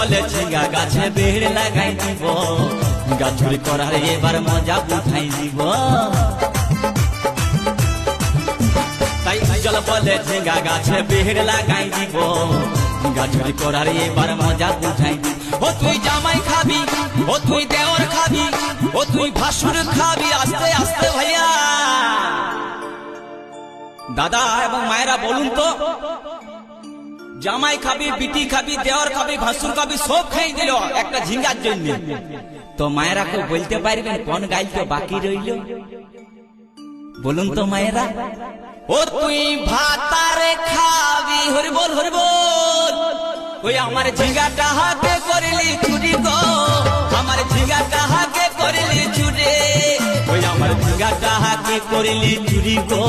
বলে ঝিঙ্গা গাছে বেড় লাগাই দিব, গাছ চুরি করার এবার মজা উঠাই দিব। তাই জল বলে ঝিঙ্গা গাছে বেড় লাগাই দিব, গাছ চুরি করার এবার মজা উঠাই দিব। ও তুই জামাই খাবি, ও তুই দেওর খাবি, ও তুই ভাসুর খাবি, আস্তে আস্তে ভাইয়া। দাদা এবং মায়েরা বলুন তো, জামাই খাবি, বিটি খাবি, দেওর খাবি, ভাসুর খাবি, সব খাই দিল একটা ঝিঙ্গার জন্য। তো মায়েরা কেউ বলতে পারবেন কোন গাইল তো বাকি রইল? বলুন তো মায়েরা। ও তুই ভাতারে খাবি, হরি বল হরি বল। ওই আমার ঝিঙ্গাটা হাতে করলি চুরি গো, আমার ঝিঙ্গাটা হাতে করলি চুরি, ওই আমার ঝিঙ্গাটা হাতে করলি চুরি গো।